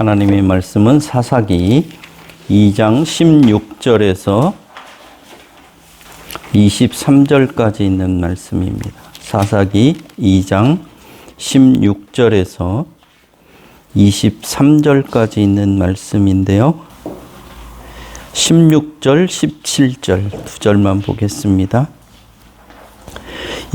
하나님의 말씀은 사사기 2장 16절에서 23절까지 있는 말씀입니다. 사사기 2장 16절에서 23절까지 있는 말씀인데요. 16절, 17절 두 절만 보겠습니다.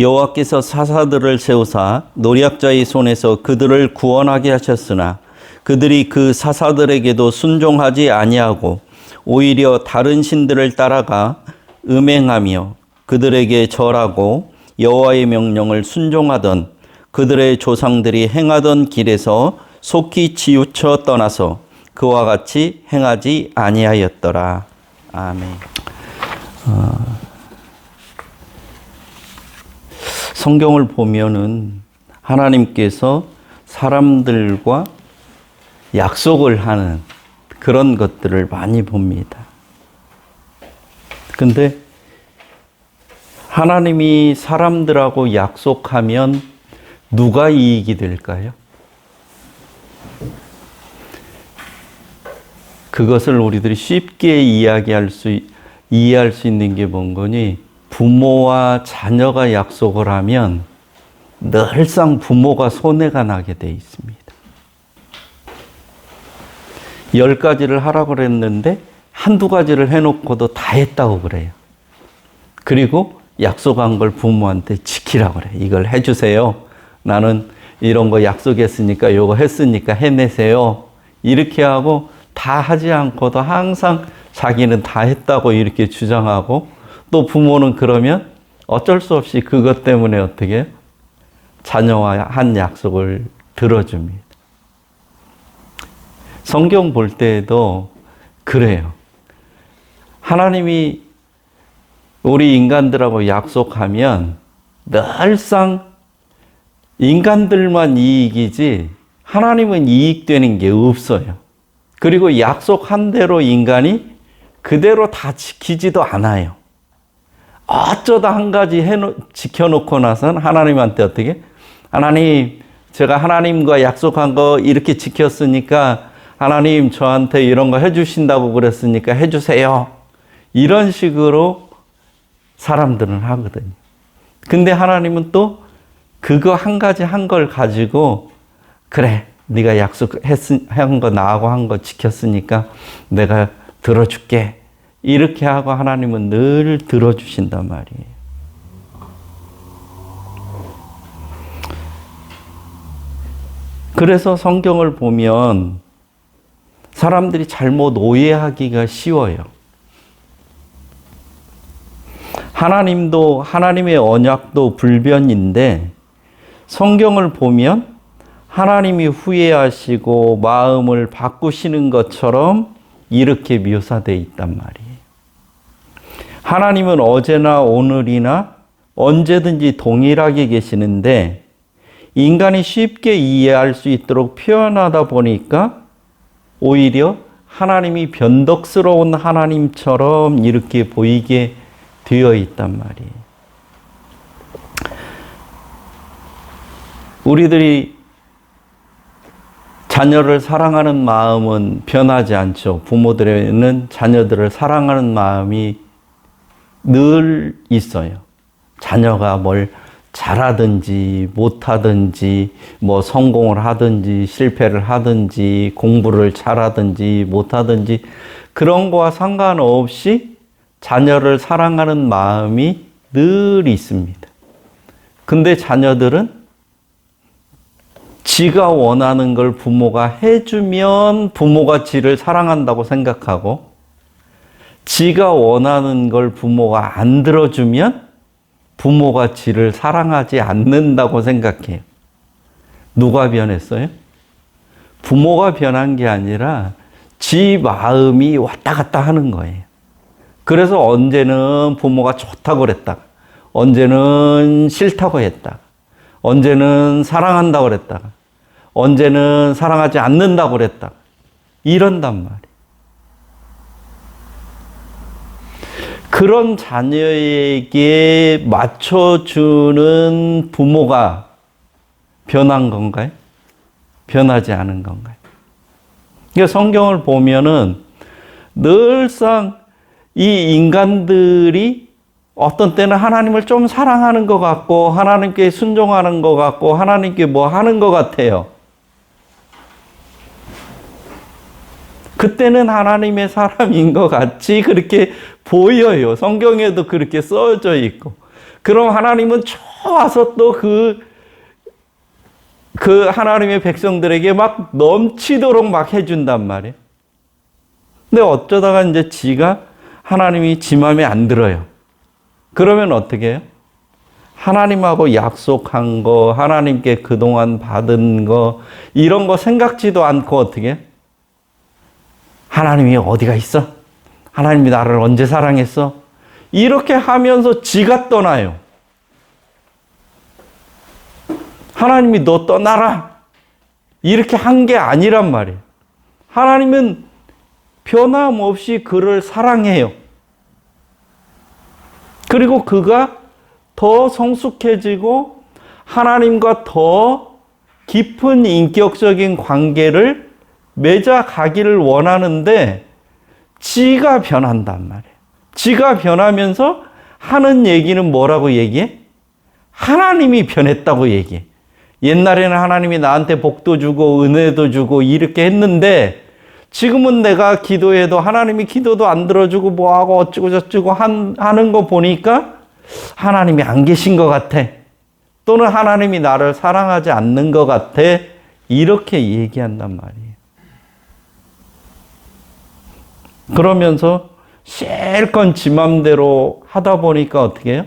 여호와께서 사사들을 세우사 노략자의 손에서 그들을 구원하게 하셨으나 그들이 그 사사들에게도 순종하지 아니하고 오히려 다른 신들을 따라가 음행하며 그들에게 절하고 여호와의 명령을 순종하던 그들의 조상들이 행하던 길에서 속히 치우쳐 떠나서 그와 같이 행하지 아니하였더라. 아멘. 성경을 보면은 하나님께서 사람들과 약속을 하는 그런 것들을 많이 봅니다. 근데 하나님이 사람들하고 약속하면 누가 이익이 될까요? 그것을 우리들이 쉽게 이해할 수 있는 게 뭔 거니? 부모와 자녀가 약속을 하면 늘상 부모가 손해가 나게 돼 있습니다. 10가지를 하라고 그랬는데 한두 가지를 해놓고도 다 했다고 그래요. 그리고 약속한 걸 부모한테 지키라고 그래요. 이걸 해주세요. 나는 이런 거 약속했으니까 이거 했으니까 해내세요. 이렇게 하고 다 하지 않고도 항상 자기는 다 했다고 이렇게 주장하고 또 부모는 그러면 어쩔 수 없이 그것 때문에 어떻게 해요? 자녀와 한 약속을 들어줍니다. 성경 볼 때에도 그래요. 하나님이 우리 인간들하고 약속하면 늘상 인간들만 이익이지 하나님은 이익되는 게 없어요. 그리고 약속한 대로 인간이 그대로 다 지키지도 않아요. 어쩌다 한 가지 지켜놓고 나선 하나님한테 어떻게? 하나님, 제가 하나님과 약속한 거 이렇게 지켰으니까 하나님 저한테 이런 거 해주신다고 그랬으니까 해주세요. 이런 식으로 사람들은 하거든요. 근데 하나님은 또 그거 한 가지 한 걸 가지고 그래, 네가 약속한 거 나하고 한 거 지켰으니까 내가 들어줄게. 이렇게 하고 하나님은 늘 들어주신단 말이에요. 그래서 성경을 보면 사람들이 잘못 오해하기가 쉬워요. 하나님도 하나님의 언약도 불변인데 성경을 보면 하나님이 후회하시고 마음을 바꾸시는 것처럼 이렇게 묘사되어 있단 말이에요. 하나님은 어제나 오늘이나 언제든지 동일하게 계시는데 인간이 쉽게 이해할 수 있도록 표현하다 보니까 오히려 하나님이 변덕스러운 하나님처럼 이렇게 보이게 되어 있단 말이에요. 우리들이 자녀를 사랑하는 마음은 변하지 않죠. 부모들에는 자녀들을 사랑하는 마음이 늘 있어요. 자녀가 뭘 잘하든지 못하든지 뭐 성공을 하든지 실패를 하든지 공부를 잘하든지 못하든지 그런 거와 상관없이 자녀를 사랑하는 마음이 늘 있습니다. 근데 자녀들은 지가 원하는 걸 부모가 해주면 부모가 지를 사랑한다고 생각하고 지가 원하는 걸 부모가 안 들어주면 부모가 지를 사랑하지 않는다고 생각해요. 누가 변했어요? 부모가 변한 게 아니라 지 마음이 왔다 갔다 하는 거예요. 그래서 언제는 부모가 좋다고 그랬다가 언제는 싫다고 했다가 언제는 사랑한다고 그랬다가 언제는 사랑하지 않는다고 그랬다가 이런단 말이에요. 그런 자녀에게 맞춰주는 부모가 변한 건가요? 변하지 않은 건가요? 그러니까 성경을 보면은 늘상 이 인간들이 어떤 때는 하나님을 좀 사랑하는 것 같고, 하나님께 순종하는 것 같고, 하나님께 뭐 하는 것 같아요. 그때는 하나님의 사람인 것 같이 그렇게 보여요. 성경에도 그렇게 써져 있고. 그럼 하나님은 좋아서 또 그 하나님의 백성들에게 막 넘치도록 막 해준단 말이에요. 근데 어쩌다가 이제 지가 하나님이 지 맘에 안 들어요. 그러면 어떻게 해요? 하나님하고 약속한 거, 하나님께 그동안 받은 거, 이런 거 생각지도 않고 어떻게 해요? 하나님이 어디가 있어? 하나님이 나를 언제 사랑했어? 이렇게 하면서 지가 떠나요. 하나님이 너 떠나라. 이렇게 한 게 아니란 말이에요. 하나님은 변함없이 그를 사랑해요. 그리고 그가 더 성숙해지고 하나님과 더 깊은 인격적인 관계를 맺어가기를 원하는데 지가 변한단 말이에요. 지가 변하면서 하는 얘기는 뭐라고 얘기해? 하나님이 변했다고 얘기해. 옛날에는 하나님이 나한테 복도 주고 은혜도 주고 이렇게 했는데 지금은 내가 기도해도 하나님이 기도도 안 들어주고 뭐하고 어쩌고 저쩌고 하는 거 보니까 하나님이 안 계신 것 같아. 또는 하나님이 나를 사랑하지 않는 것 같아. 이렇게 얘기한단 말이에요. 그러면서 실컷 지 맘대로 하다 보니까 어떻게 해요?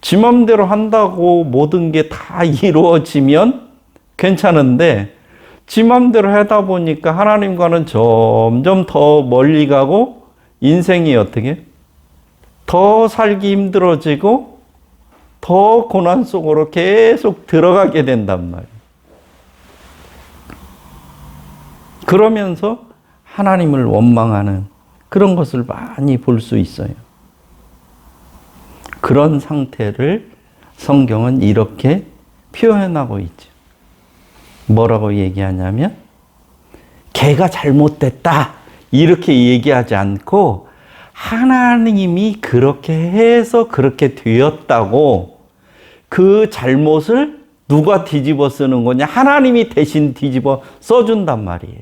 지 맘대로 한다고 모든 게 다 이루어지면 괜찮은데 지 맘대로 하다 보니까 하나님과는 점점 더 멀리 가고 인생이 어떻게? 더 살기 힘들어지고 더 고난 속으로 계속 들어가게 된단 말이에요. 그러면서 하나님을 원망하는 그런 것을 많이 볼 수 있어요. 그런 상태를 성경은 이렇게 표현하고 있죠. 뭐라고 얘기하냐면 걔가 잘못됐다 이렇게 얘기하지 않고 하나님이 그렇게 해서 그렇게 되었다고 그 잘못을 누가 뒤집어 쓰는 거냐? 하나님이 대신 뒤집어 써준단 말이에요.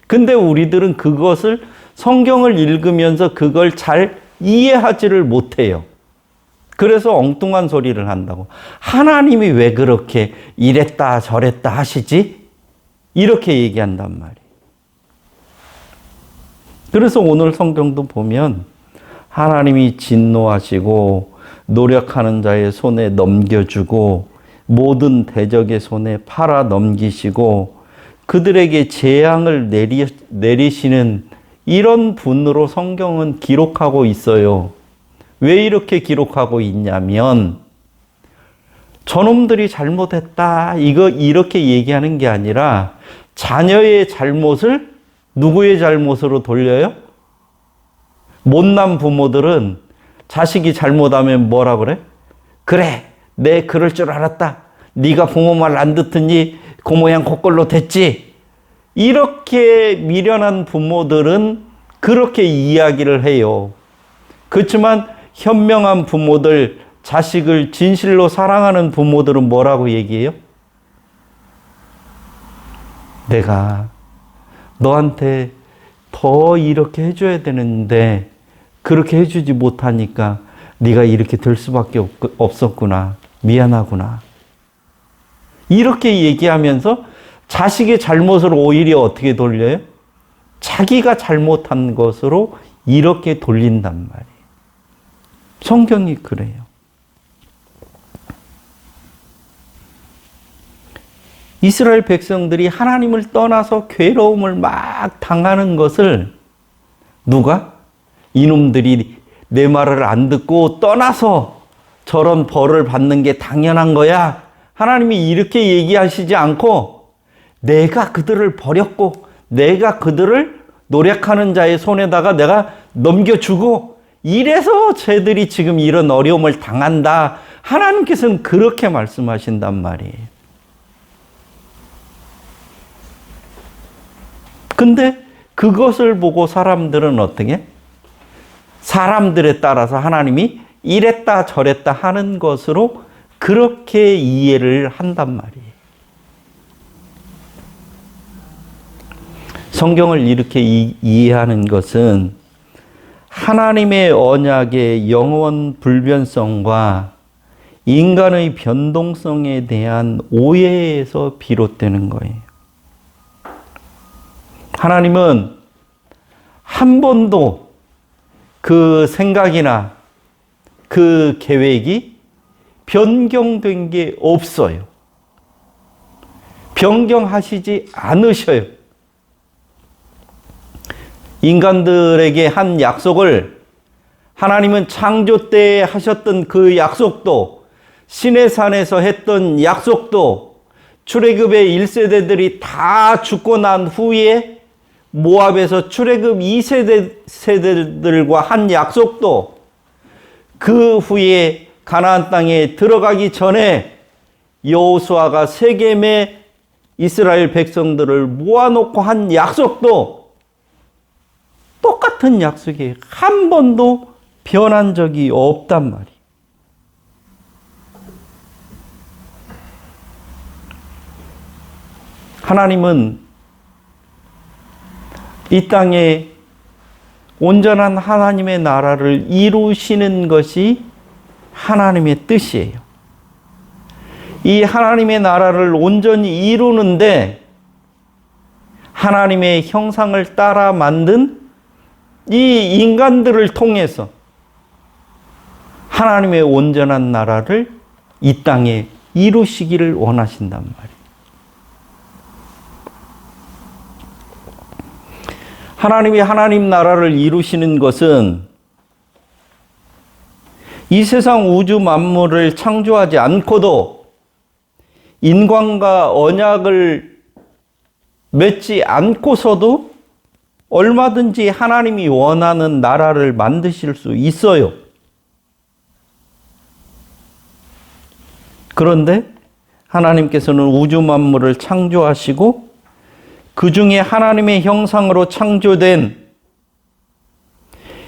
근데 우리들은 그것을 성경을 읽으면서 그걸 잘 이해하지를 못해요. 그래서 엉뚱한 소리를 한다고. 하나님이 왜 그렇게 이랬다 저랬다 하시지? 이렇게 얘기한단 말이에요. 그래서 오늘 성경도 보면 하나님이 진노하시고 노력하는 자의 손에 넘겨주고 모든 대적의 손에 팔아 넘기시고 그들에게 재앙을 내리시는 이런 분으로 성경은 기록하고 있어요. 왜 이렇게 기록하고 있냐면 저놈들이 잘못했다 이렇게 얘기하는 게 아니라 자녀의 잘못을 누구의 잘못으로 돌려요? 못난 부모들은 자식이 잘못하면 뭐라 그래? 그래, 내 그럴 줄 알았다. 네가 부모 말 안 듣더니 그 모양 그꼴로 됐지. 이렇게 미련한 부모들은 그렇게 이야기를 해요. 그렇지만 현명한 부모들, 자식을 진실로 사랑하는 부모들은 뭐라고 얘기해요? 내가 너한테 더 이렇게 해줘야 되는데 그렇게 해주지 못하니까 네가 이렇게 될 수밖에 없었구나. 미안하구나. 이렇게 얘기하면서 자식의 잘못을 오히려 어떻게 돌려요? 자기가 잘못한 것으로 이렇게 돌린단 말이에요. 성경이 그래요. 이스라엘 백성들이 하나님을 떠나서 괴로움을 막 당하는 것을 누가? 이놈들이 내 말을 안 듣고 떠나서 저런 벌을 받는 게 당연한 거야. 하나님이 이렇게 얘기하시지 않고 내가 그들을 버렸고 내가 그들을 노력하는 자의 손에다가 내가 넘겨주고 이래서 쟤들이 지금 이런 어려움을 당한다. 하나님께서는 그렇게 말씀하신단 말이에요. 근데 그것을 보고 사람들은 어떻게? 사람들에 따라서 하나님이 이랬다 저랬다 하는 것으로 그렇게 이해를 한단 말이에요. 성경을 이렇게 이해하는 것은 하나님의 언약의 영원 불변성과 인간의 변동성에 대한 오해에서 비롯되는 거예요. 하나님은 한 번도 그 생각이나 그 계획이 변경된 게 없어요. 변경하시지 않으셔요. 인간들에게 한 약속을 하나님은 창조 때 하셨던 그 약속도, 시내산에서 했던 약속도, 출애굽의 1세대들이 다 죽고 난 후에 모압에서 출애굽 2세대들과 한 약속도, 그 후에 가나안 땅에 들어가기 전에 여호수아가 세겜에 이스라엘 백성들을 모아놓고 한 약속도 똑같은 약속이에요. 한 번도 변한 적이 없단 말이에요. 하나님은 이 땅에 온전한 하나님의 나라를 이루시는 것이 하나님의 뜻이에요. 이 하나님의 나라를 온전히 이루는데 하나님의 형상을 따라 만든 이 인간들을 통해서 하나님의 온전한 나라를 이 땅에 이루시기를 원하신단 말이에요. 하나님이 하나님 나라를 이루시는 것은 이 세상 우주 만물을 창조하지 않고도 인간과 언약을 맺지 않고서도 얼마든지 하나님이 원하는 나라를 만드실 수 있어요. 그런데 하나님께서는 우주 만물을 창조하시고 그 중에 하나님의 형상으로 창조된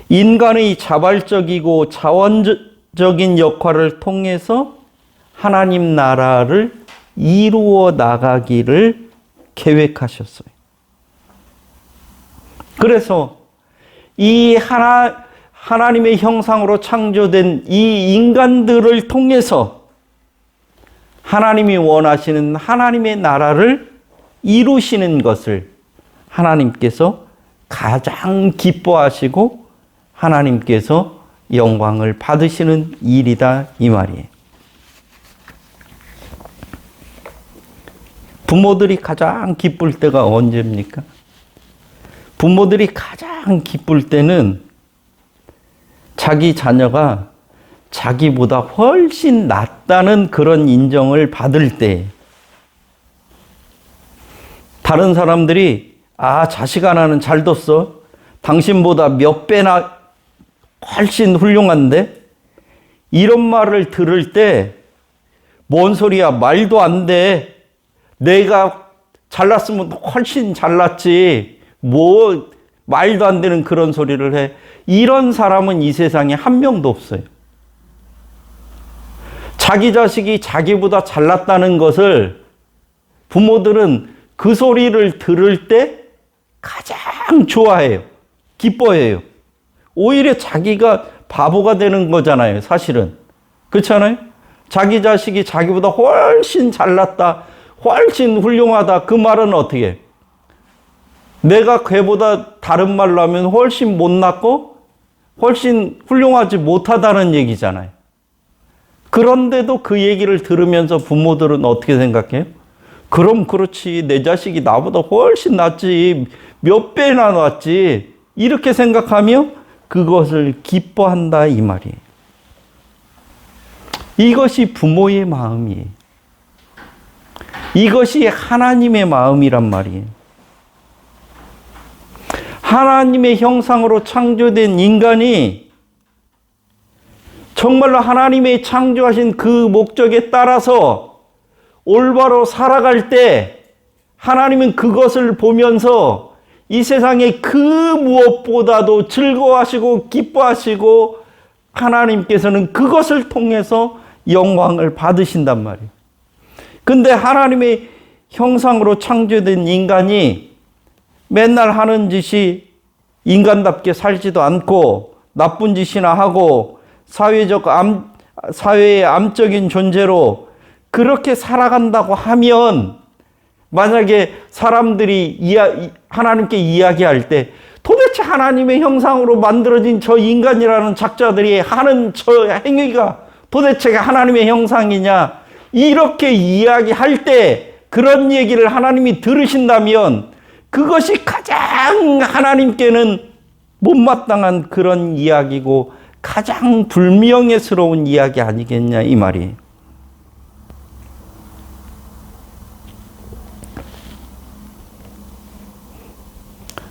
인간의 자발적이고 자원적인 역할을 통해서 하나님 나라를 이루어 나가기를 계획하셨어요. 그래서 이 하나님의 형상으로 창조된 이 인간들을 통해서 하나님이 원하시는 하나님의 나라를 이루시는 것을 하나님께서 가장 기뻐하시고 하나님께서 영광을 받으시는 일이다 이 말이에요. 부모들이 가장 기쁠 때가 언제입니까? 부모들이 가장 기쁠 때는 자기 자녀가 자기보다 훨씬 낫다는 그런 인정을 받을 때, 다른 사람들이 자식 하나는 잘 뒀어. 당신보다 몇 배나 훨씬 훌륭한데? 이런 말을 들을 때 뭔 소리야, 말도 안 돼. 내가 잘났으면 훨씬 잘났지. 뭐 말도 안 되는 그런 소리를 해. 이런 사람은 이 세상에 한 명도 없어요. 자기 자식이 자기보다 잘났다는 것을 부모들은 그 소리를 들을 때 가장 좋아해요. 기뻐해요. 오히려 자기가 바보가 되는 거잖아요, 사실은. 그렇잖아요? 자기 자식이 자기보다 훨씬 잘났다, 훨씬 훌륭하다, 그 말은 어떻게 해? 내가 걔보다 다른 말로 하면 훨씬 못났고 훨씬 훌륭하지 못하다는 얘기잖아요. 그런데도 그 얘기를 들으면서 부모들은 어떻게 생각해요? 그럼 그렇지, 내 자식이 나보다 훨씬 낫지, 몇 배나 낫지, 이렇게 생각하며 그것을 기뻐한다 이 말이에요. 이것이 부모의 마음이에요. 이것이 하나님의 마음이란 말이에요. 하나님의 형상으로 창조된 인간이 정말로 하나님의 창조하신 그 목적에 따라서 올바로 살아갈 때 하나님은 그것을 보면서 이 세상에 그 무엇보다도 즐거워하시고 기뻐하시고 하나님께서는 그것을 통해서 영광을 받으신단 말이에요. 근데 하나님의 형상으로 창조된 인간이 맨날 하는 짓이 인간답게 살지도 않고 나쁜 짓이나 하고 사회의 암적인 존재로 그렇게 살아간다고 하면 만약에 사람들이 하나님께 이야기할 때 도대체 하나님의 형상으로 만들어진 저 인간이라는 작자들이 하는 저 행위가 도대체 하나님의 형상이냐 이렇게 이야기할 때 그런 얘기를 하나님이 들으신다면 그것이 가장 하나님께는 못마땅한 그런 이야기고 가장 불명예스러운 이야기 아니겠냐 이 말이에요.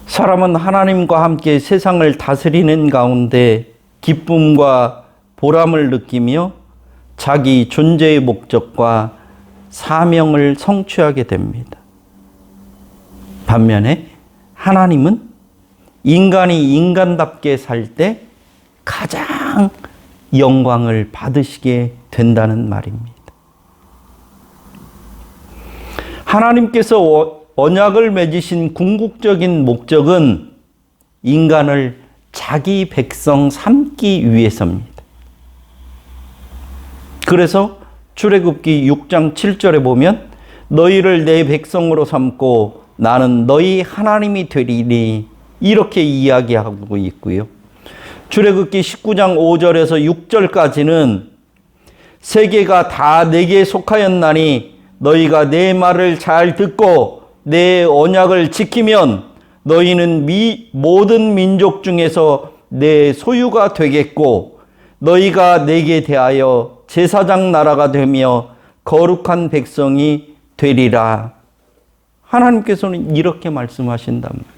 사람은 하나님과 함께 세상을 다스리는 가운데 기쁨과 보람을 느끼며 자기 존재의 목적과 사명을 성취하게 됩니다. 반면에 하나님은 인간이 인간답게 살 때 가장 영광을 받으시게 된다는 말입니다. 하나님께서 언약을 맺으신 궁극적인 목적은 인간을 자기 백성 삼기 위해서입니다. 그래서 출애굽기 6장 7절에 보면 너희를 내 백성으로 삼고 나는 너희 하나님이 되리니 이렇게 이야기하고 있고요. 출애굽기 19장 5절에서 6절까지는 세계가 다 내게 속하였나니 너희가 내 말을 잘 듣고 내 언약을 지키면 너희는 모든 민족 중에서 내 소유가 되겠고 너희가 내게 대하여 제사장 나라가 되며 거룩한 백성이 되리라. 하나님께서는 이렇게 말씀하신단 말이에요.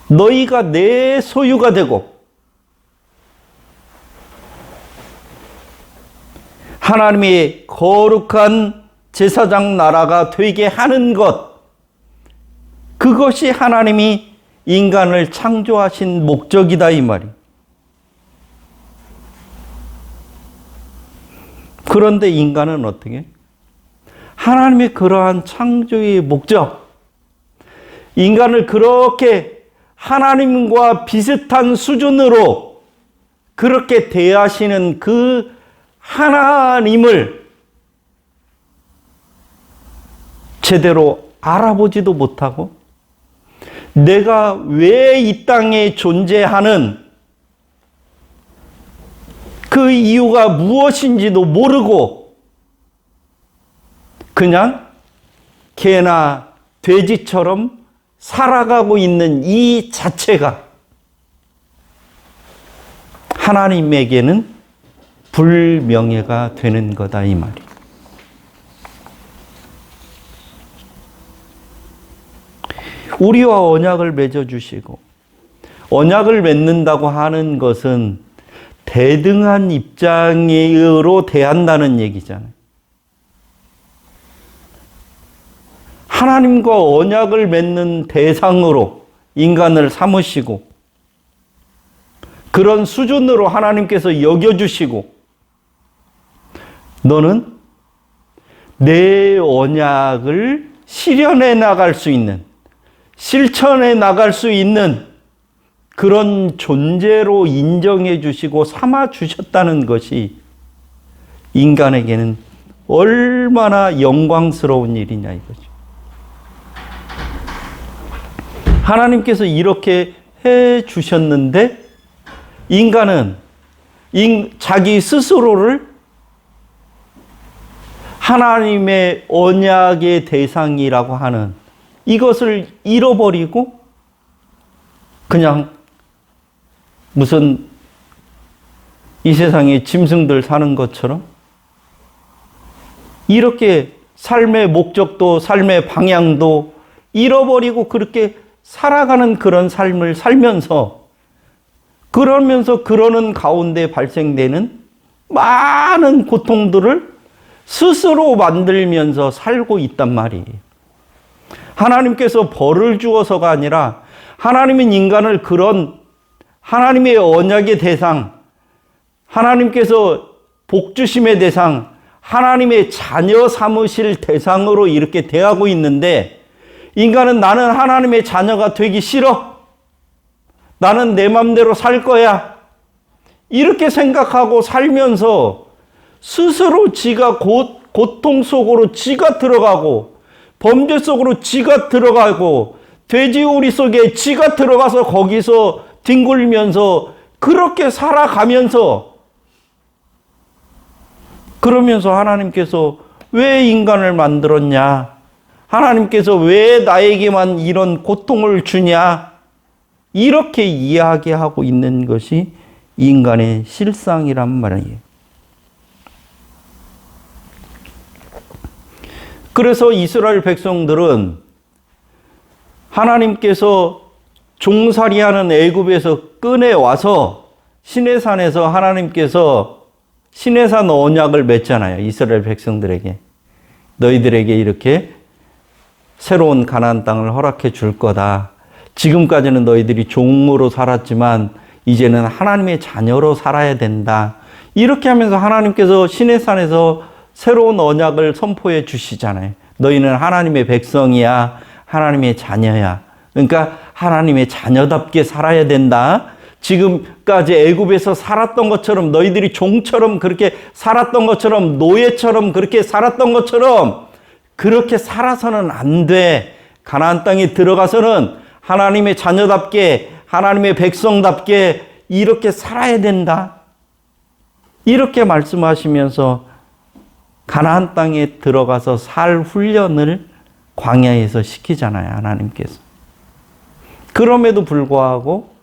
너희가 내 소유가 되고 하나님의 거룩한 제사장 나라가 되게 하는 것, 그것이 하나님이 인간을 창조하신 목적이다 이 말이에요. 그런데 인간은 어떻게? 하나님의 그러한 창조의 목적, 인간을 그렇게 하나님과 비슷한 수준으로 그렇게 대하시는 그 하나님을 제대로 알아보지도 못하고 내가 왜 이 땅에 존재하는 그 이유가 무엇인지도 모르고 그냥 개나 돼지처럼 살아가고 있는 이 자체가 하나님에게는 불명예가 되는 거다 이 말이에요. 우리와 언약을 맺어주시고 언약을 맺는다고 하는 것은 대등한 입장으로 대한다는 얘기잖아요. 하나님과 언약을 맺는 대상으로 인간을 삼으시고 그런 수준으로 하나님께서 여겨주시고 너는 내 언약을 실현해 나갈 수 있는, 실천해 나갈 수 있는 그런 존재로 인정해 주시고 삼아 주셨다는 것이 인간에게는 얼마나 영광스러운 일이냐 이거죠. 하나님께서 이렇게 해 주셨는데 인간은 자기 스스로를 하나님의 언약의 대상이라고 하는 이것을 잃어버리고 그냥 무슨 이 세상에 짐승들 사는 것처럼 이렇게 삶의 목적도 삶의 방향도 잃어버리고 그렇게 살아가는 그런 삶을 살면서 그러면서 그러는 가운데 발생되는 많은 고통들을 스스로 만들면서 살고 있단 말이에요. 하나님께서 벌을 주어서가 아니라 하나님은 인간을 그런 하나님의 언약의 대상, 하나님께서 복주심의 대상, 하나님의 자녀 삼으실 대상으로 이렇게 대하고 있는데 인간은 나는 하나님의 자녀가 되기 싫어. 나는 내 맘대로 살 거야. 이렇게 생각하고 살면서 스스로 지가 고통 속으로 지가 들어가고 범죄 속으로 지가 들어가고 돼지우리 속에 지가 들어가서 거기서 뒹굴면서 그렇게 살아가면서 그러면서 하나님께서 왜 인간을 만들었냐? 하나님께서 왜 나에게만 이런 고통을 주냐? 이렇게 이야기하고 있는 것이 인간의 실상이란 말이에요. 그래서 이스라엘 백성들은 하나님께서 종살이하는 애굽에서 꺼내와서 시내산에서 하나님께서 시내산 언약을 맺잖아요. 이스라엘 백성들에게. 너희들에게 이렇게 새로운 가나안 땅을 허락해 줄 거다. 지금까지는 너희들이 종으로 살았지만 이제는 하나님의 자녀로 살아야 된다. 이렇게 하면서 하나님께서 시내산에서 새로운 언약을 선포해 주시잖아요. 너희는 하나님의 백성이야. 하나님의 자녀야. 그러니까 하나님의 자녀답게 살아야 된다. 지금까지 애굽에서 살았던 것처럼 너희들이 종처럼 그렇게 살았던 것처럼 노예처럼 그렇게 살았던 것처럼 그렇게 살아서는 안 돼. 가나안 땅에 들어가서는 하나님의 자녀답게 하나님의 백성답게 이렇게 살아야 된다. 이렇게 말씀하시면서 가나안 땅에 들어가서 살 훈련을 광야에서 시키잖아요. 하나님께서. 그럼에도 불구하고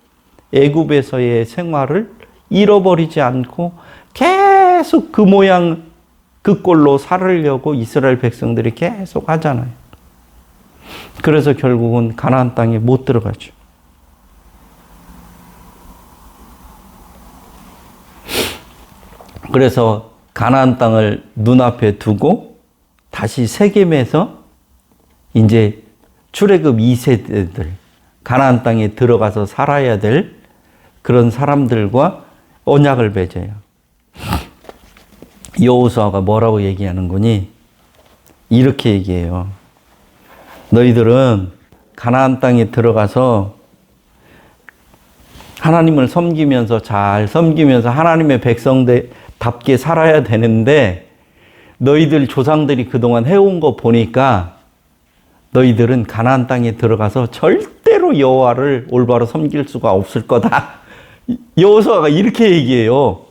애굽에서의 생활을 잃어버리지 않고 계속 그 모양 그 꼴로 살으려고 이스라엘 백성들이 계속 하잖아요. 그래서 결국은 가나안 땅에 못 들어가죠. 그래서 가나안 땅을 눈앞에 두고 다시 세겜에서 이제 출애굽 2세대들 가나안 땅에 들어가서 살아야 될 그런 사람들과 언약을 맺어요. 여호수아가 뭐라고 얘기하는 거니? 이렇게 얘기해요. 너희들은 가나안 땅에 들어가서 하나님을 섬기면서 잘 섬기면서 하나님의 백성답게 살아야 되는데 너희들 조상들이 그동안 해온 거 보니까 너희들은 가나안 땅에 들어가서 절대로 여호와를 올바로 섬길 수가 없을 거다. 여호수아가 이렇게 얘기해요.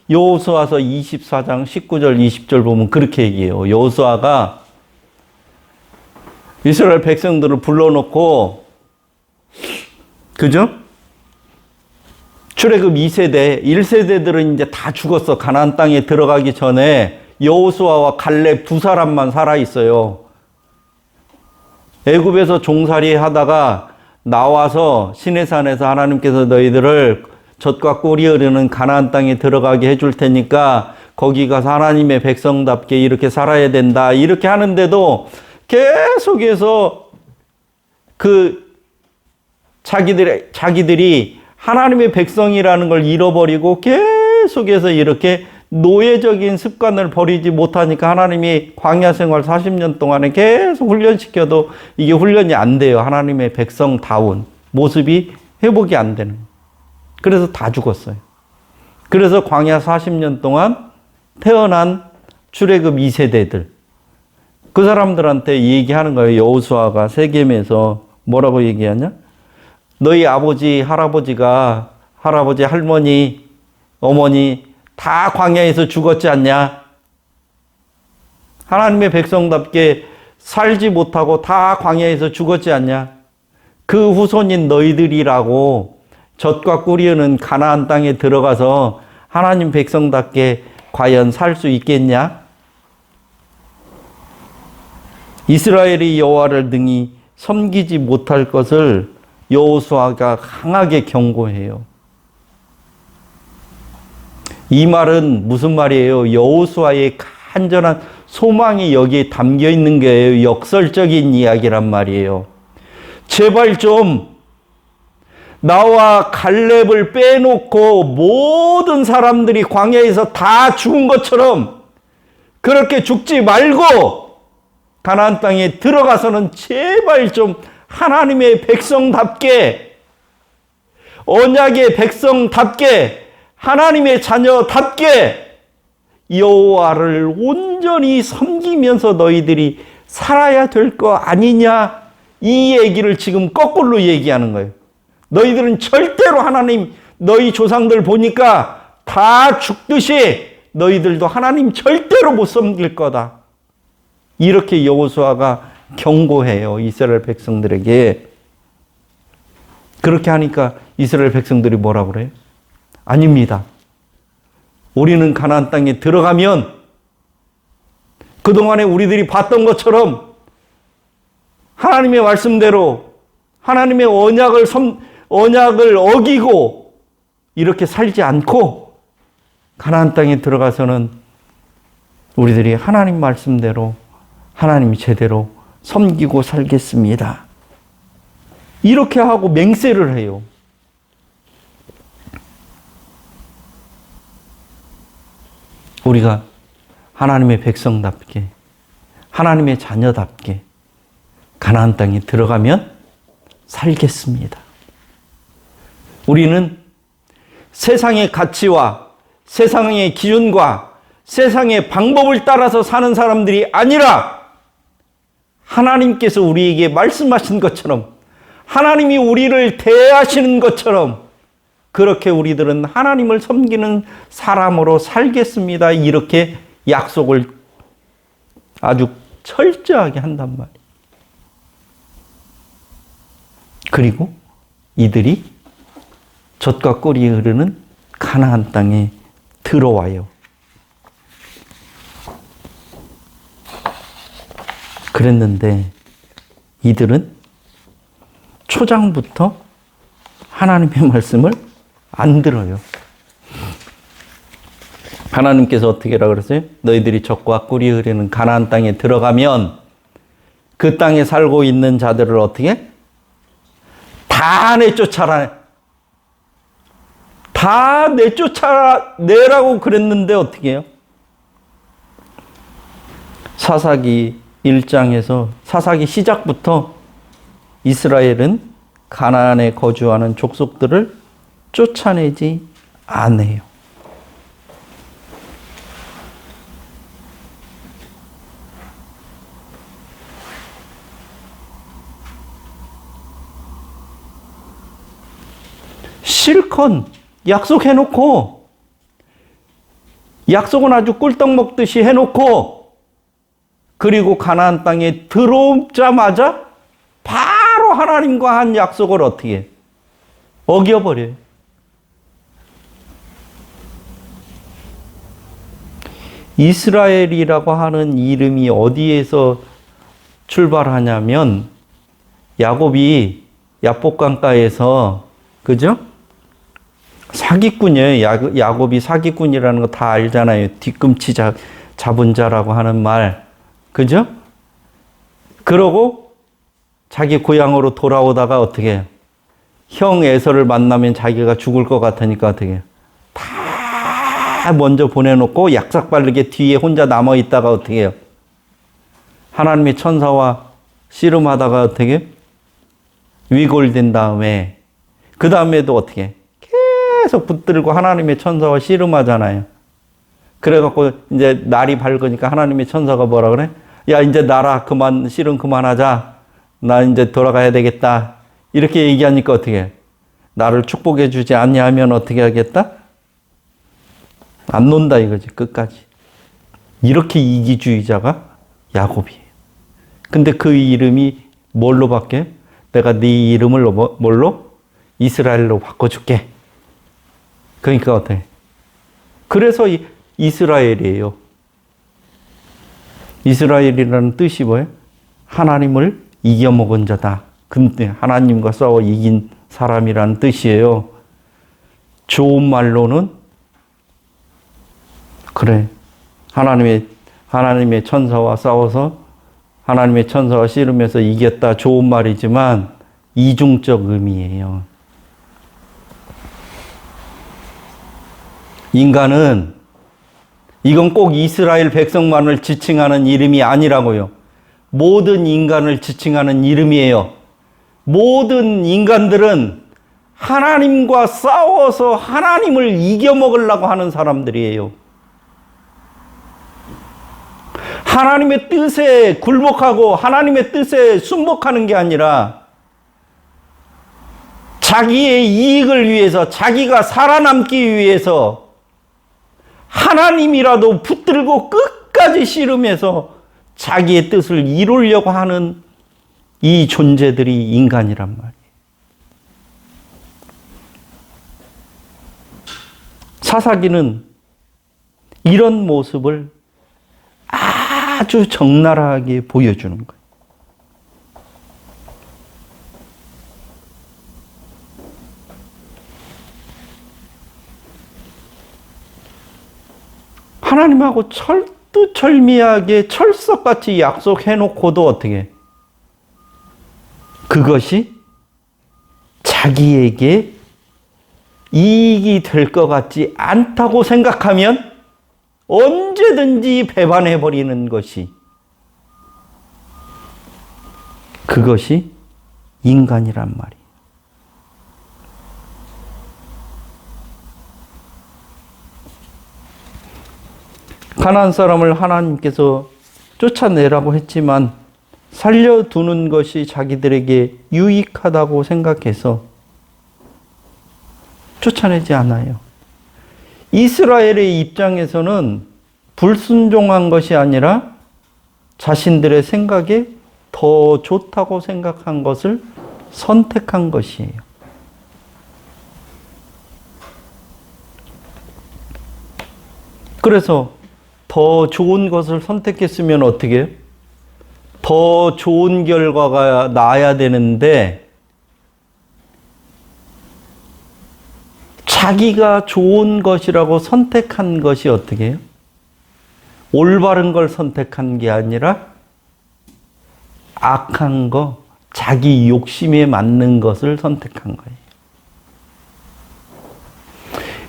여호수아서 24장 19절 20절 보면 그렇게 얘기해요. 여호수아가 이스라엘 백성들을 불러놓고 그죠? 출애굽 2세대, 1세대들은 이제 다 죽었어. 가나안 땅에 들어가기 전에 여호수아와 갈렙 두 사람만 살아 있어요. 애굽에서 종살이 하다가 나와서 시내산에서 하나님께서 너희들을 젖과 꿀이 흐르는 가나안 땅에 들어가게 해줄 테니까 거기 가서 하나님의 백성답게 이렇게 살아야 된다. 이렇게 하는데도 계속해서 그 자기들이 하나님의 백성이라는 걸 잃어버리고 계속해서 이렇게 노예적인 습관을 버리지 못하니까 하나님이 광야 생활 40년 동안에 계속 훈련시켜도 이게 훈련이 안 돼요. 하나님의 백성다운 모습이 회복이 안 되는. 그래서 다 죽었어요. 그래서 광야 40년 동안 태어난 출애굽 2세대들 그 사람들한테 얘기하는 거예요. 여호수아가 세겜에서 뭐라고 얘기하냐? 너희 아버지, 할아버지, 할머니, 어머니 다 광야에서 죽었지 않냐? 하나님의 백성답게 살지 못하고 다 광야에서 죽었지 않냐? 그 후손인 너희들이라고 젖과 꿀이 흐르는 가나안 땅에 들어가서 하나님 백성답게 과연 살 수 있겠냐? 이스라엘이 여호와를 능히 섬기지 못할 것을 여호수아가 강하게 경고해요. 이 말은 무슨 말이에요? 여호수아의 간절한 소망이 여기에 담겨 있는 게 역설적인 이야기란 말이에요. 제발 좀 나와 갈렙을 빼놓고 모든 사람들이 광야에서 다 죽은 것처럼 그렇게 죽지 말고 가나안 땅에 들어가서는 제발 좀 하나님의 백성답게, 언약의 백성답게, 하나님의 자녀답게 여호와를 온전히 섬기면서 너희들이 살아야 될 거 아니냐, 이 얘기를 지금 거꾸로 얘기하는 거예요. 너희들은 절대로 하나님, 너희 조상들 보니까 다 죽듯이 너희들도 하나님 절대로 못 섬길 거다. 이렇게 여호수아가 경고해요, 이스라엘 백성들에게. 그렇게 하니까 이스라엘 백성들이 뭐라 그래요? 아닙니다. 우리는 가나안 땅에 들어가면 그동안에 우리들이 봤던 것처럼 하나님의 말씀대로 하나님의 언약을 어기고 이렇게 살지 않고 가나안 땅에 들어가서는 우리들이 하나님 말씀대로 하나님이 제대로 섬기고 살겠습니다. 이렇게 하고 맹세를 해요. 우리가 하나님의 백성답게, 하나님의 자녀답게 가나안 땅에 들어가면 살겠습니다. 우리는 세상의 가치와 세상의 기준과 세상의 방법을 따라서 사는 사람들이 아니라 하나님께서 우리에게 말씀하신 것처럼, 하나님이 우리를 대하시는 것처럼 그렇게 우리들은 하나님을 섬기는 사람으로 살겠습니다. 이렇게 약속을 아주 철저하게 한단 말이에요. 그리고 이들이 젖과 꿀이 흐르는 가나안 땅에 들어와요. 그랬는데 이들은 초장부터 하나님의 말씀을 안 들어요. 하나님께서 어떻게 하라 그랬어요? 너희들이 젖과 꿀이 흐르는 가나안 땅에 들어가면 그 땅에 살고 있는 자들을 어떻게? 다 내쫓아라. 다 내쫓아내라고 그랬는데 어떻게 해요? 사사기 1장에서 사사기 시작부터 이스라엘은 가나안에 거주하는 족속들을 쫓아내지 않아요. 실컷 약속해놓고, 약속은 아주 꿀떡 먹듯이 해놓고, 그리고 가나안 땅에 들어오자마자 바로 하나님과 한 약속을 어떻게 해? 어겨버려요. 이스라엘이라고 하는 이름이 어디에서 출발하냐면 야곱이 야복강가에서, 그죠? 사기꾼이에요. 야곱이 사기꾼이라는 거 다 알잖아요. 뒤꿈치 잡은 자라고 하는 말. 그죠? 그러고 자기 고향으로 돌아오다가 어떻게 해요? 형 에서를 만나면 자기가 죽을 것 같으니까 어떻게 해요? 다 먼저 보내놓고 약삭 빠르게 뒤에 혼자 남아있다가 어떻게 해요? 하나님의 천사와 씨름하다가 어떻게 해요? 위골된 다음에 그 다음에도 어떻게 해요? 계속 붙들고 하나님의 천사와 씨름하잖아요. 그래갖고 이제 날이 밝으니까 하나님의 천사가 뭐라 그래? 야, 이제 나라 그만, 씨름 그만하자. 나 이제 돌아가야 되겠다. 이렇게 얘기하니까 어떻게 해? 나를 축복해 주지 않냐면 어떻게 하겠다? 안 논다 이거지, 끝까지. 이렇게 이기주의자가 야곱이에요. 근데 그 이름이 뭘로 바뀌어요? 내가 네 이름을 뭘로? 이스라엘로 바꿔줄게. 그러니까 어때? 그래서 이스라엘이에요. 이스라엘이라는 뜻이 뭐예요? 하나님을 이겨먹은 자다. 근데 하나님과 싸워 이긴 사람이라는 뜻이에요. 좋은 말로는 그래. 하나님의 천사와 싸워서 하나님의 천사와 씨름해서 이겼다. 좋은 말이지만 이중적 의미예요. 인간은 이건 꼭 이스라엘 백성만을 지칭하는 이름이 아니라고요. 모든 인간을 지칭하는 이름이에요. 모든 인간들은 하나님과 싸워서 하나님을 이겨먹으려고 하는 사람들이에요. 하나님의 뜻에 굴복하고 하나님의 뜻에 순복하는 게 아니라 자기의 이익을 위해서, 자기가 살아남기 위해서 하나님이라도 붙들고 끝까지 씨름해서 자기의 뜻을 이루려고 하는 이 존재들이 인간이란 말이에요. 사사기는 이런 모습을 아주 적나라하게 보여주는 거예요. 하나님하고 철두철미하게 철석같이 약속해놓고도 어떻게 그것이 자기에게 이익이 될 것 같지 않다고 생각하면 언제든지 배반해버리는 것이 그것이 인간이란 말이에요. 가나안 사람을 하나님께서 쫓아내라고 했지만 살려두는 것이 자기들에게 유익하다고 생각해서 쫓아내지 않아요. 이스라엘의 입장에서는 불순종한 것이 아니라 자신들의 생각에 더 좋다고 생각한 것을 선택한 것이에요. 그래서 더 좋은 것을 선택했으면 어떻게 해요? 더 좋은 결과가 나야 되는데 자기가 좋은 것이라고 선택한 것이 어떻게 해요? 올바른 걸 선택한 게 아니라 악한 거, 자기 욕심에 맞는 것을 선택한 거예요.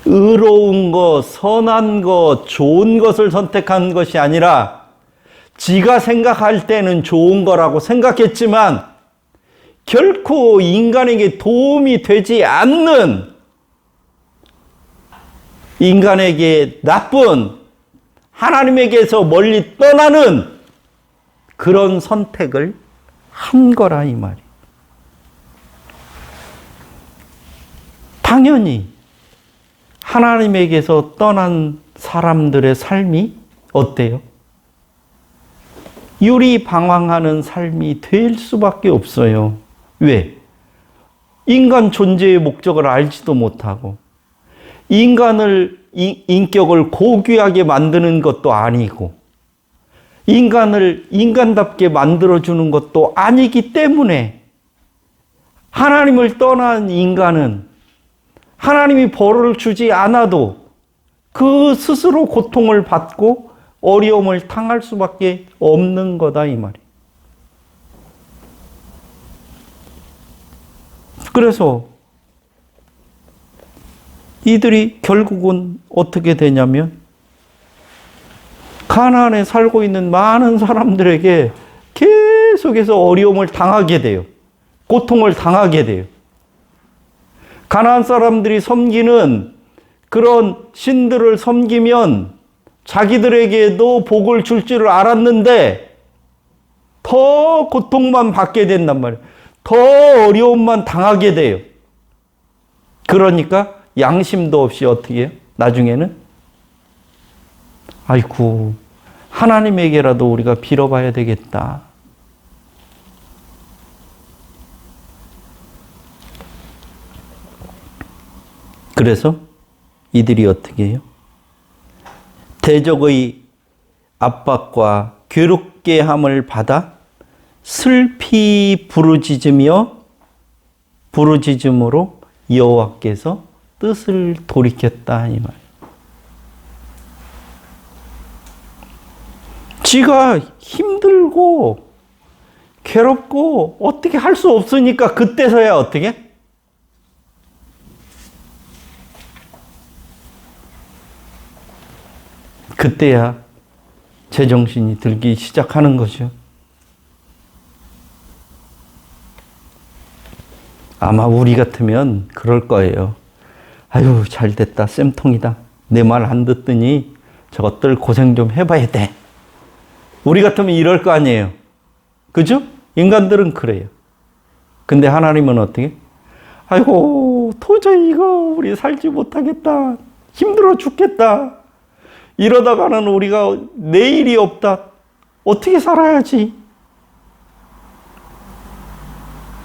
의로운 것, 선한 것, 좋은 것을 선택한 것이 아니라 지가 생각할 때는 좋은 거라고 생각했지만 결코 인간에게 도움이 되지 않는, 인간에게 나쁜, 하나님에게서 멀리 떠나는 그런 선택을 한 거라 이 말이에요. 당연히 하나님에게서 떠난 사람들의 삶이 어때요? 유리방황하는 삶이 될 수밖에 없어요. 왜? 인간 존재의 목적을 알지도 못하고 인격을 고귀하게 만드는 것도 아니고 인간을 인간답게 만들어주는 것도 아니기 때문에 하나님을 떠난 인간은 하나님이 벌을 주지 않아도 그 스스로 고통을 받고 어려움을 당할 수밖에 없는 거다 이 말이에요. 그래서 이들이 결국은 어떻게 되냐면 가나안에 살고 있는 많은 사람들에게 계속해서 어려움을 당하게 돼요. 고통을 당하게 돼요. 가나안 사람들이 섬기는 그런 신들을 섬기면 자기들에게도 복을 줄 줄 알았는데 더 고통만 받게 된단 말이에요. 더 어려움만 당하게 돼요. 그러니까 양심도 없이 어떻게 해요? 나중에는 아이고 하나님에게라도 우리가 빌어봐야 되겠다. 그래서 이들이 어떻게 해요? 대적의 압박과 괴롭게 함을 받아 슬피 부르짖음으로 여호와께서 뜻을 돌이켰다 이 말. 지가 힘들고 괴롭고 어떻게 할 수 없으니까 그때서야 어떻게? 그때야 제정신이 들기 시작하는 거죠. 아마 우리 같으면 그럴 거예요. 아유, 잘 됐다. 쌤통이다. 내 말 안 듣더니 저것들 고생 좀 해봐야 돼. 우리 같으면 이럴 거 아니에요. 그죠? 인간들은 그래요. 근데 하나님은 어떻게? 아이고, 도저히 이거 우리 살지 못하겠다. 힘들어 죽겠다. 이러다가는 우리가 내일이 없다. 어떻게 살아야지?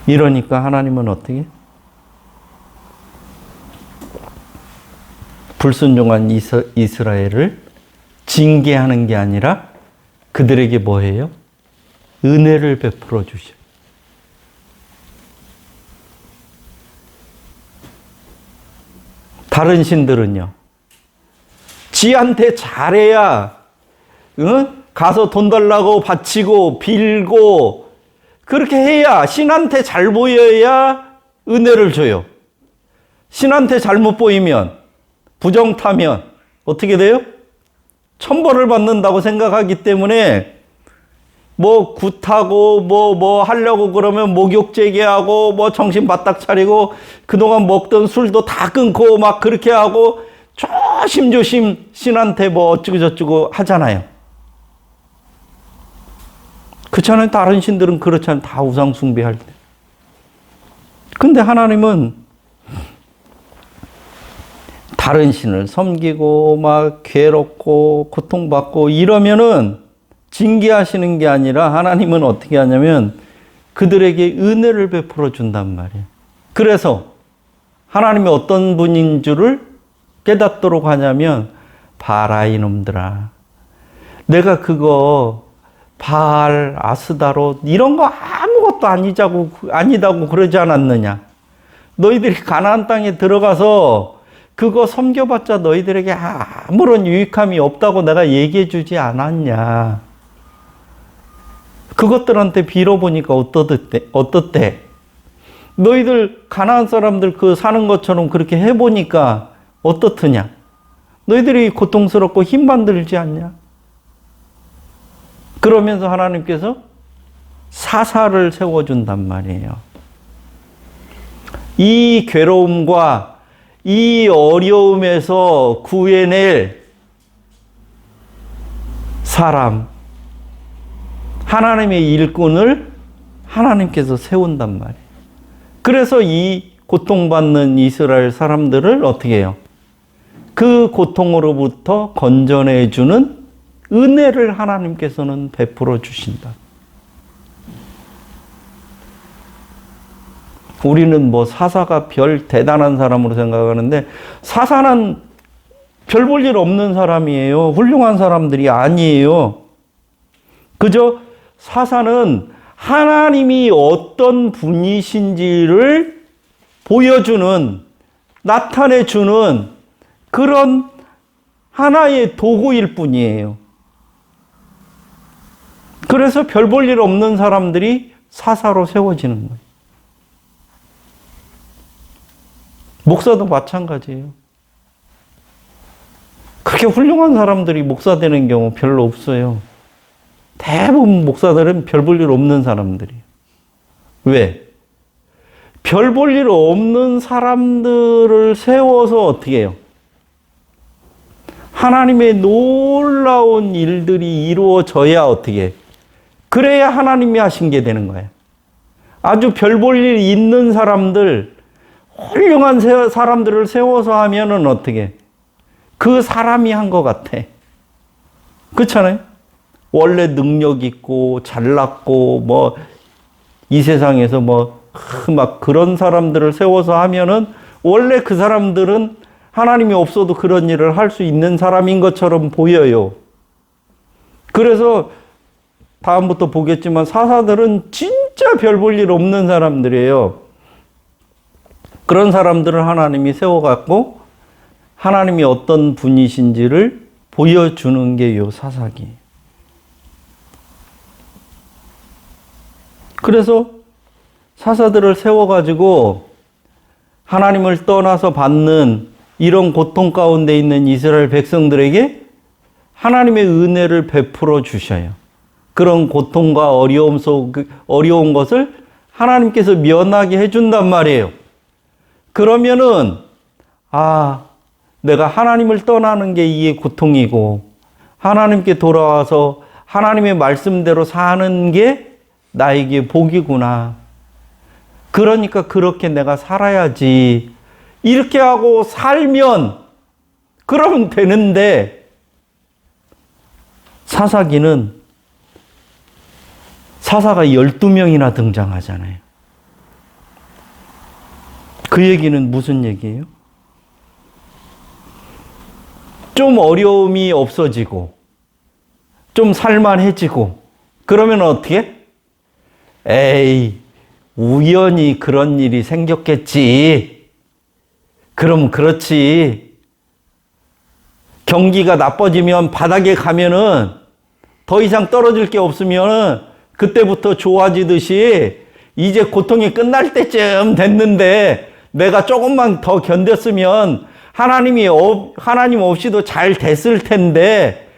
이러니까 하나님은 어떻게? 불순종한 이스라엘을 징계하는 게 아니라 그들에게 뭐 해요? 은혜를 베풀어 주셔. 다른 신들은요, 지한테 잘해야, 가서 돈 달라고 바치고 빌고 그렇게 해야, 신한테 잘 보여야 은혜를 줘요. 신한테 잘못 보이면, 부정 타면 어떻게 돼요? 천벌을 받는다고 생각하기 때문에 뭐 굿하고 뭐 하려고 그러면 목욕 재개하고 뭐 정신 바짝 차리고 그동안 먹던 술도 다 끊고 막 그렇게 하고 조심조심 신한테 뭐 어쩌고 저쩌고 하잖아요. 그렇잖아요. 다른 신들은 그렇잖아요. 다 우상 숭배할 때. 근데 하나님은 다른 신을 섬기고 막 괴롭고 고통받고 이러면은 징계하시는 게 아니라 하나님은 어떻게 하냐면 그들에게 은혜를 베풀어 준단 말이에요. 그래서 하나님이 어떤 분인 줄을 깨닫도록 하냐면, 봐라 이놈들아, 내가 그거 바알, 아스다롯 이런 거 아무것도 아니다고 그러지 않았느냐. 너희들이 가나안 땅에 들어가서 그거 섬겨봤자 너희들에게 아무런 유익함이 없다고 내가 얘기해 주지 않았냐. 그것들한테 빌어보니까 어떻대? 너희들 가나안 사람들 그 사는 것처럼 그렇게 해보니까 어떻느냐? 너희들이 고통스럽고 힘만 들지 않냐? 그러면서 하나님께서 사사를 세워준단 말이에요. 이 괴로움과 이 어려움에서 구해낼 사람, 하나님의 일꾼을 하나님께서 세운단 말이에요. 그래서 이 고통받는 이스라엘 사람들을 어떻게 해요? 그 고통으로부터 건져내주는 은혜를 하나님께서는 베풀어 주신다. 우리는 뭐 사사가 별 대단한 사람으로 생각하는데, 사사는 별 볼 일 없는 사람이에요. 훌륭한 사람들이 아니에요. 그저 사사는 하나님이 어떤 분이신지를 보여주는, 나타내주는 그런 하나의 도구일 뿐이에요. 그래서 별 볼 일 없는 사람들이 사사로 세워지는 거예요. 목사도 마찬가지예요. 그렇게 훌륭한 사람들이 목사 되는 경우 별로 없어요. 대부분 목사들은 별 볼 일 없는 사람들이에요. 왜? 별 볼 일 없는 사람들을 세워서 어떻게 해요? 하나님의 놀라운 일들이 이루어져야 어떻게 해요? 그래야 하나님이 하신 게 되는 거예요. 아주 별 볼 일 있는 사람들, 훌륭한 사람들을 세워서 하면은 어떻게? 그 사람이 한 것 같아. 그렇잖아요? 원래 능력 있고 잘났고 뭐 이 세상에서 뭐 막 그런 사람들을 세워서 하면은 원래 그 사람들은 하나님이 없어도 그런 일을 할 수 있는 사람인 것처럼 보여요. 그래서 다음부터 보겠지만 사사들은 진짜 별 볼 일 없는 사람들이에요. 그런 사람들을 하나님이 세워갖고 하나님이 어떤 분이신지를 보여주는 게 요 사사기. 그래서 사사들을 세워가지고 하나님을 떠나서 받는 이런 고통 가운데 있는 이스라엘 백성들에게 하나님의 은혜를 베풀어 주셔요. 그런 고통과 어려운 것을 하나님께서 면하게 해준단 말이에요. 그러면은, 내가 하나님을 떠나는 게 이게 고통이고, 하나님께 돌아와서 하나님의 말씀대로 사는 게 나에게 복이구나. 그러니까 그렇게 내가 살아야지. 이렇게 하고 살면, 그러면 되는데, 사사기는 사사가 12명이나 등장하잖아요. 그 얘기는 무슨 얘기예요? 좀 어려움이 없어지고, 좀 살만해지고, 그러면 어떻게? 에이, 우연히 그런 일이 생겼겠지. 그럼 그렇지. 경기가 나빠지면 바닥에 가면은 더 이상 떨어질 게 없으면은 그때부터 좋아지듯이 이제 고통이 끝날 때쯤 됐는데 내가 조금만 더 견뎠으면 하나님 없이도 잘 됐을 텐데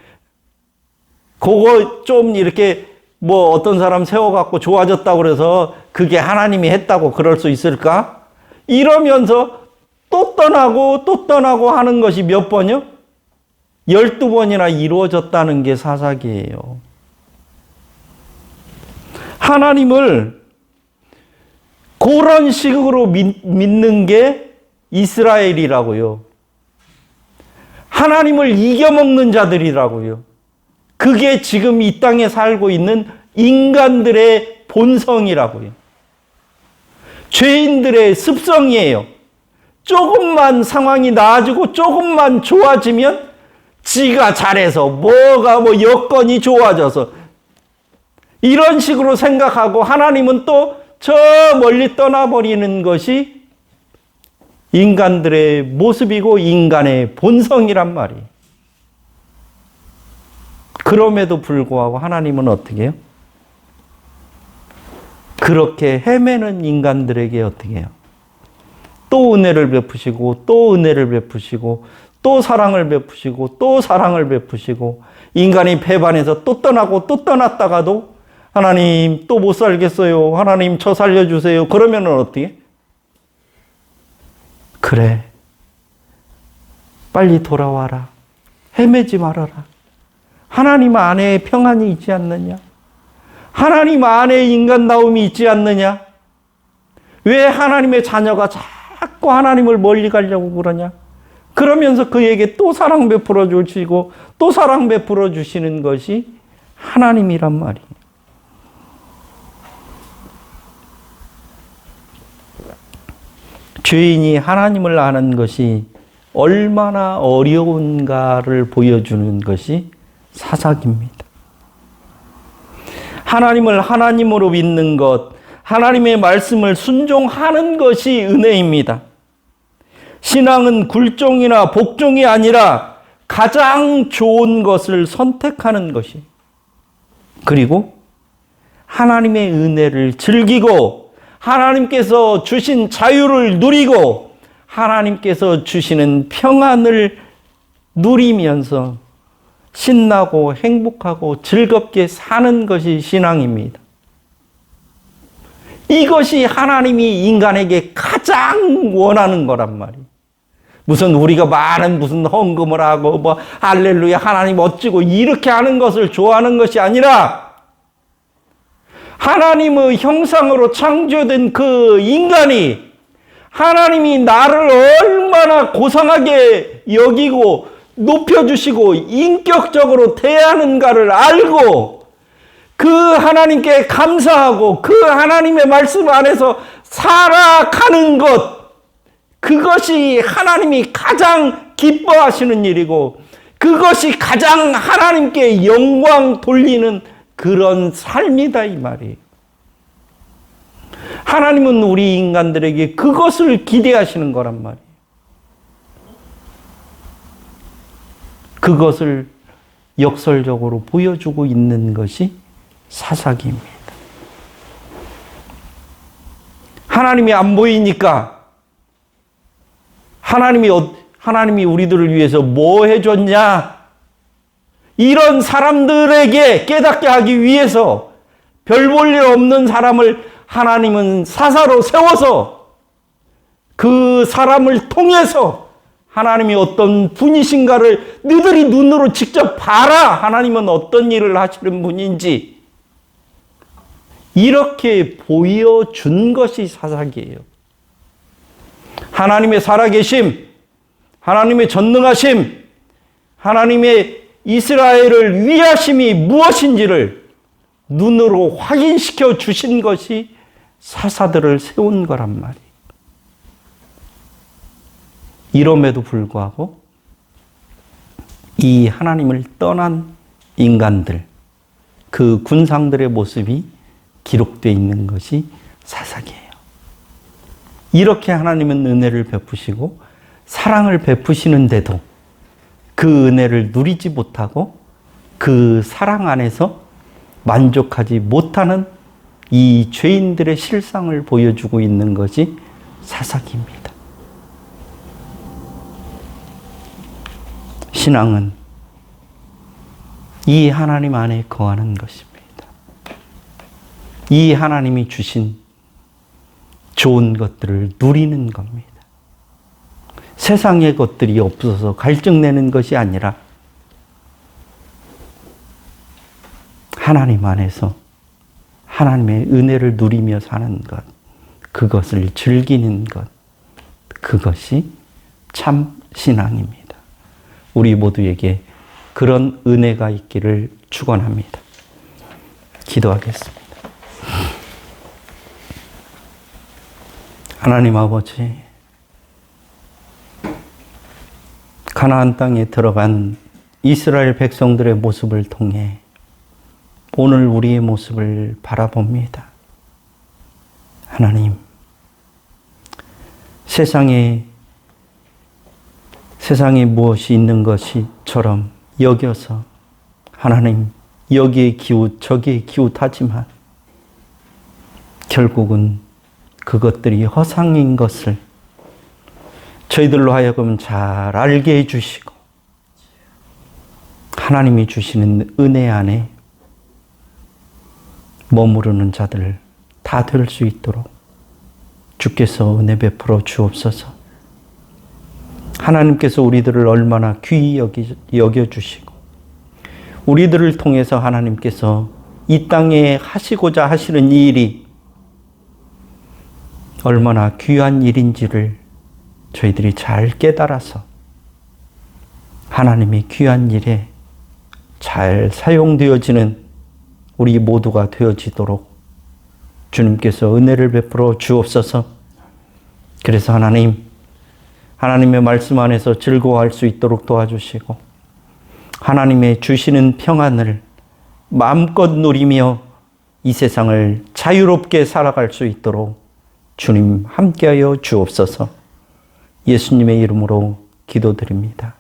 그거 좀 이렇게 뭐 어떤 사람 세워갖고 좋아졌다고 그래서 그게 하나님이 했다고 그럴 수 있을까? 이러면서 또 떠나고 하는 것이 몇 번이요? 12번이나 이루어졌다는 게 사사기예요. 하나님을 그런 식으로 믿는 게 이스라엘이라고요. 하나님을 이겨먹는 자들이라고요. 그게 지금 이 땅에 살고 있는 인간들의 본성이라고요. 죄인들의 습성이에요. 조금만 상황이 나아지고 조금만 좋아지면 지가 잘해서 뭐가 여건이 좋아져서 이런 식으로 생각하고 하나님은 또 저 멀리 떠나버리는 것이 인간들의 모습이고 인간의 본성이란 말이에요. 그럼에도 불구하고 하나님은 어떻게 해요? 그렇게 헤매는 인간들에게 어떻게 해요? 또 은혜를 베푸시고 또 은혜를 베푸시고 또 사랑을 베푸시고 또 사랑을 베푸시고 인간이 배반해서 또 떠나고 또 떠났다가도 하나님 또 못 살겠어요. 하나님 저 살려주세요. 그러면 어떻게? 그래. 빨리 돌아와라. 헤매지 말아라. 하나님 안에 평안이 있지 않느냐? 하나님 안에 인간다움이 있지 않느냐? 왜 하나님의 자녀가 자꾸 하나님을 멀리 가려고 그러냐? 그러면서 그에게 또 사랑 베풀어 주시고 또 사랑 베풀어 주시는 것이 하나님이란 말이에요. 죄인이 하나님을 아는 것이 얼마나 어려운가를 보여주는 것이 사사기입니다. 하나님을 하나님으로 믿는 것, 하나님의 말씀을 순종하는 것이 은혜입니다. 신앙은 굴종이나 복종이 아니라 가장 좋은 것을 선택하는 것이, 그리고 하나님의 은혜를 즐기고 하나님께서 주신 자유를 누리고 하나님께서 주시는 평안을 누리면서 신나고 행복하고 즐겁게 사는 것이 신앙입니다. 이것이 하나님이 인간에게 가장 원하는 거란 말이에요. 무슨 우리가 많은 무슨 헌금을 하고 할렐루야 하나님 어찌고 이렇게 하는 것을 좋아하는 것이 아니라 하나님의 형상으로 창조된 그 인간이 하나님이 나를 얼마나 고상하게 여기고 높여주시고 인격적으로 대하는가를 알고 그 하나님께 감사하고 그 하나님의 말씀 안에서 살아가는 것, 그것이 하나님이 가장 기뻐하시는 일이고 그것이 가장 하나님께 영광 돌리는 그런 삶이다 이 말이에요. 하나님은 우리 인간들에게 그것을 기대하시는 거란 말이에요. 그것을 역설적으로 보여주고 있는 것이 사사기입니다. 하나님이 안 보이니까 하나님이 우리들을 위해서 뭐 해줬냐? 이런 사람들에게 깨닫게 하기 위해서 별 볼 일 없는 사람을 하나님은 사사로 세워서 그 사람을 통해서 하나님이 어떤 분이신가를 너희들이 눈으로 직접 봐라. 하나님은 어떤 일을 하시는 분인지 이렇게 보여준 것이 사사기예요. 하나님의 살아계심, 하나님의 전능하심, 하나님의 이스라엘을 위하심이 무엇인지를 눈으로 확인시켜 주신 것이 사사들을 세운 거란 말이에요. 이럼에도 불구하고 이 하나님을 떠난 인간들, 그 군상들의 모습이 기록되어 있는 것이 사사기예요. 이렇게 하나님은 은혜를 베푸시고 사랑을 베푸시는데도 그 은혜를 누리지 못하고 그 사랑 안에서 만족하지 못하는 이 죄인들의 실상을 보여주고 있는 것이 사사기입니다. 신앙은 이 하나님 안에 거하는 것입니다. 이 하나님이 주신 좋은 것들을 누리는 겁니다. 세상의 것들이 없어서 갈증내는 것이 아니라 하나님 안에서 하나님의 은혜를 누리며 사는 것, 그것을 즐기는 것, 그것이 참 신앙입니다. 우리 모두에게 그런 은혜가 있기를 축원합니다. 기도하겠습니다. 하나님 아버지, 가나안 땅에 들어간 이스라엘 백성들의 모습을 통해 오늘 우리의 모습을 바라봅니다. 하나님, 세상에 무엇이 있는 것이처럼 여겨서 하나님 여기에 기웃 저기에 기웃하지만 결국은 그것들이 허상인 것을 저희들로 하여금 잘 알게 해주시고 하나님이 주시는 은혜 안에 머무르는 자들 다 될 수 있도록 주께서 은혜 베풀어 주옵소서. 하나님께서 우리들을 얼마나 귀히 여겨주시고 우리들을 통해서 하나님께서 이 땅에 하시고자 하시는 이 일이 얼마나 귀한 일인지를 저희들이 잘 깨달아서 하나님의 귀한 일에 잘 사용되어지는 우리 모두가 되어지도록 주님께서 은혜를 베풀어 주옵소서. 그래서 하나님의 말씀 안에서 즐거워할 수 있도록 도와주시고 하나님의 주시는 평안을 마음껏 누리며 이 세상을 자유롭게 살아갈 수 있도록 주님 함께하여 주옵소서. 예수님의 이름으로 기도드립니다.